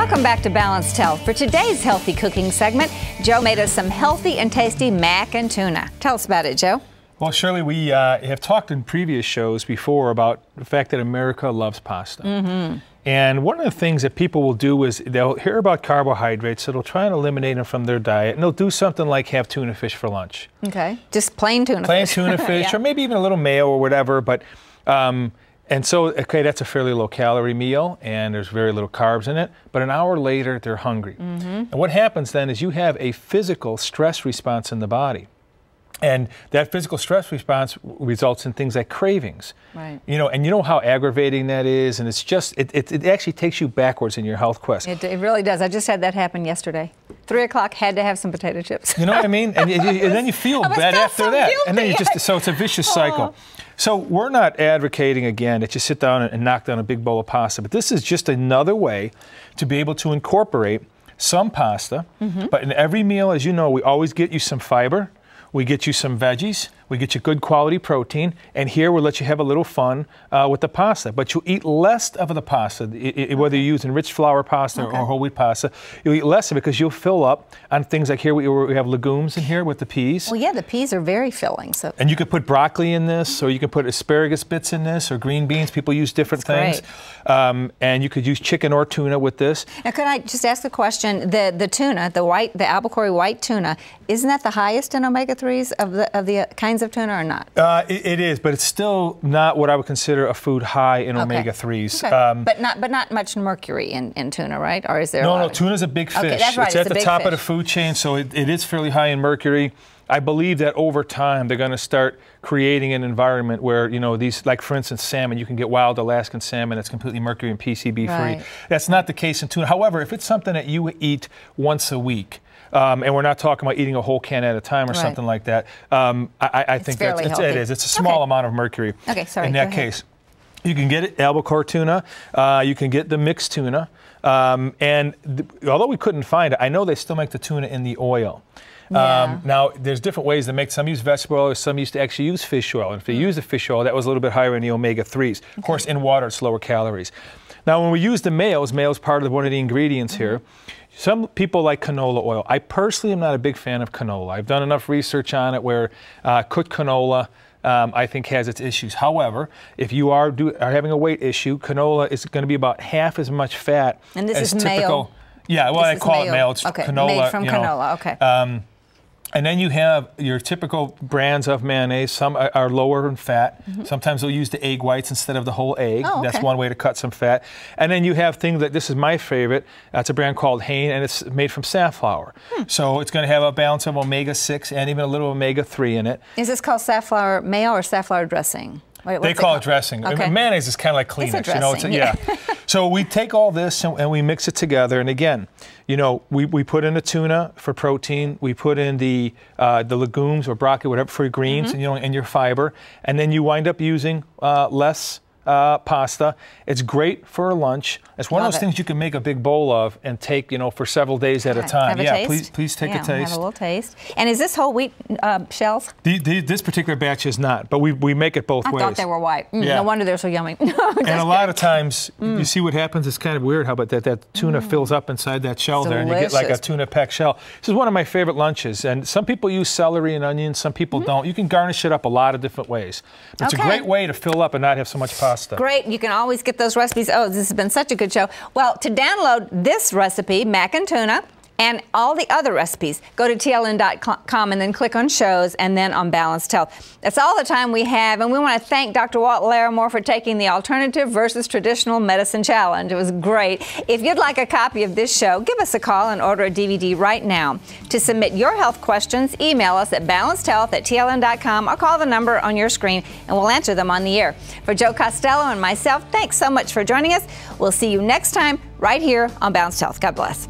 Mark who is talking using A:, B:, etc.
A: Welcome back to Balanced Health. For today's healthy cooking segment, Joe made us some healthy and tasty mac and tuna. Tell us about it, Joe.
B: Well, Shirley, we have talked in previous shows before about the fact that America loves pasta. And one of the things that people will do is they'll hear about carbohydrates, so they'll try and eliminate them from their diet, and they'll do something like have tuna fish for lunch.
A: Okay, just plain tuna fish.
B: Plain tuna fish,
A: Yeah.
B: or maybe even a little mayo or whatever. But and so, okay, that's a fairly low-calorie meal, and there's very little carbs in it. But an hour later, they're hungry. And what happens then is you have a physical stress response in the body. And that physical stress response results in things like cravings.
A: Right.
B: You know, and you know how aggravating that is, and it's just, it actually takes you backwards in your health quest.
A: It really does. I just had that happen yesterday. 3 o'clock, had to have some potato chips.
B: You know what I mean? And then you feel bad after that.
A: Guilty.
B: And then you just, so it's a vicious cycle. So we're not advocating, again, that you sit down and knock down a big bowl of pasta, but this is just another way to be able to incorporate some pasta. But in every meal, as you know, we always get you some fiber. We get you some veggies, we get you good quality protein, and here we'll let you have a little fun with the pasta. But you eat less of the pasta, whether you're using rich flour pasta or whole wheat pasta, you'll eat less of it because you'll fill up on things like here we have legumes in here with the peas.
A: Well, yeah, the peas are very filling. So.
B: And you could put broccoli in this, or you could put asparagus bits in this, or green beans. People use different things. And you could use chicken or tuna with this.
A: Now, could I just ask a question? The tuna, the albacore white tuna, isn't that the highest in omega-3s of the kinds of tuna or not?
B: It is, but it's still not what I would consider a food high in omega-3s.
A: Okay. But not much mercury in tuna, right? Or is there?
B: No, tuna's a big fish.
A: Okay, that's right.
B: It's at the top of the food chain, so it is fairly high in mercury. I believe that over time they're going to start creating an environment where, you know, these, like for instance, salmon, you can get wild Alaskan salmon that's completely mercury and PCB free. That's not the case in tuna. However, if it's something that you eat once a week, and we're not talking about eating a whole can at a time or something like that, I think it is. It's a small amount of mercury in that case. You can get it, albacore tuna. You can get the mixed tuna. Although we couldn't find it, I know they still make the tuna in the oil. Now, there's different ways to make. Some use vegetable oil, some used to actually use fish oil. And if they use the fish oil, that was a little bit higher in the omega-3s. Of course, in water, it's lower calories. Now, when we use the mayo's part of one of the ingredients here. Some people like canola oil. I personally am not a big fan of canola. I've done enough research on it where cooked canola, I think, has its issues. However, if you are having a weight issue, canola is going to be about half as much fat
A: and this
B: as
A: is
B: typical.
A: Mayo.
B: Yeah, well, I call it mayo. It's canola.
A: Made from canola. Okay.
B: And then you have your typical brands of mayonnaise. Some are lower in fat. Sometimes they'll use the egg whites instead of the whole egg. That's one way to cut some fat. And then you have things that, this is my favorite, it's a brand called Hain, and it's made from safflower. So it's going to have a balance of omega-6 and even a little omega-3 in it. Is this called safflower mayo or safflower dressing? They call it dressing. Okay. Mayonnaise is kind of like Kleenex, you know. Yeah. So we take all this and we mix it together. And again, you know, we put in the tuna for protein. We put in the legumes or broccoli, whatever, for your greens, and, you know, and your fiber. And then you wind up using less pasta. It's great for lunch. It's one of those things you can make a big bowl of and take, you know, for several days at a time. Please take a taste. Have a little taste. And is this whole wheat shells? This particular batch is not, but we make it both ways. I thought they were white. No wonder they're so yummy. And a lot of times, you see what happens. It's kind of weird how that tuna fills up inside that shell there, and you get like a tuna peck shell. This is one of my favorite lunches, and some people use celery and onions, some people don't. You can garnish it up a lot of different ways. But it's a great way to fill up and not have so much pasta. Great. You can always get those recipes. Oh, this has been such a good show. Well, to download this recipe, mac and tuna, and all the other recipes, go to tln.com and then click on shows and then on Balanced Health. That's all the time we have, and we want to thank Dr. Walt Larimore for taking the Alternative versus Traditional Medicine Challenge. It was great. If you'd like a copy of this show, give us a call and order a DVD right now. To submit your health questions, email us at balancedhealth@tln.com or call the number on your screen and we'll answer them on the air. For Joe Costello and myself, thanks so much for joining us. We'll see you next time right here on Balanced Health. God bless.